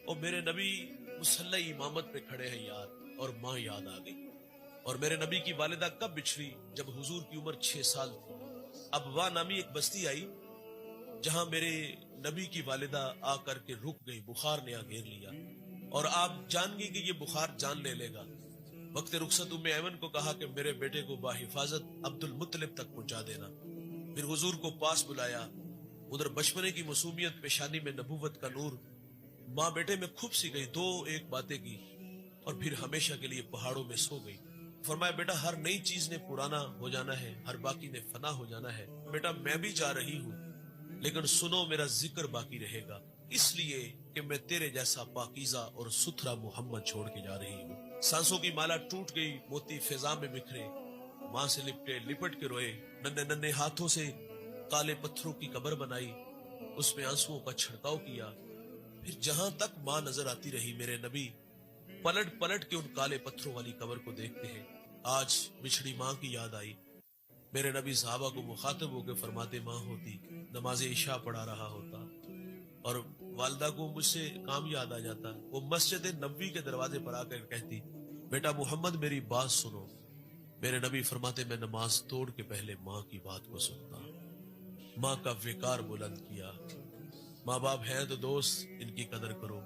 اور میرے نبی مسلح امامت پہ کھڑے ہیں یار، اور ماں یاد آ گئی۔ اور میرے نبی کی والدہ کب بچھڑی؟ جب حضور کی عمر 6 سال تھی۔ ابوا نامی ایک بستی آئی جہاں میرے نبی کی والدہ آ کر کے رک گئی، بخار نے آ گھیر لیا، اور آپ جان گئی کہ یہ بخار جان لے لے گا۔ وقت رخصت ام ایمن کو کہا کہ میرے بیٹے کو باحفاظت عبد المطلب تک پہنچا دینا۔ پھر حضور کو پاس بلایا۔ ادھر بچپنے کی معصومیت، پیشانی میں نبوت کا نور، ماں بیٹے میں کھپ سی گئی، دو ایک باتیں کی اور پھر ہمیشہ کے لیے پہاڑوں میں سو گئی۔ فرمایا بیٹا ہر نئی چیز نے پرانا ہو جانا ہے، ہر باقی نے فنا ہو جانا ہے۔ بیٹا میں بھی جا رہی ہوں لیکن سنو میرا ذکر باقی رہے گا، اس لیے کہ میں تیرے جیسا پاکیزہ اور ستھرا محمد چھوڑ کے جا رہی ہوں۔ سانسوں کی مالا ٹوٹ گئی، موتی فضا میں بکھرے، ماں سے لپٹے لپٹ کے روئے، ننھے ننھے ہاتھوں سے کالے پتھروں کی قبر بنائی، اس میں آنسوؤں کا چھڑکاؤ کیا۔ پھر جہاں تک ماں نظر آتی رہی میرے نبی پلٹ پلٹ کے ان کالے پتھروں والی قبر کو دیکھتے ہیں۔ آج بچھڑی ماں کی یاد آئی۔ میرے نبی صحابہ کو مخاطب ہو کے فرماتے ماں ہوتی نماز عشاء پڑھا رہا ہوتا، اور والدہ کو مجھ سے کام یاد آ جاتا، وہ مسجد نبوی کے دروازے پر آ کر کہتی بیٹا محمد میری بات سنو۔ میرے نبی فرماتے میں نماز توڑ کے پہلے ماں کی بات کو سنتا۔ ماں کا وقار بلند کیا۔ ماں باپ ہیں تو دوست، ان کی قدر کرو۔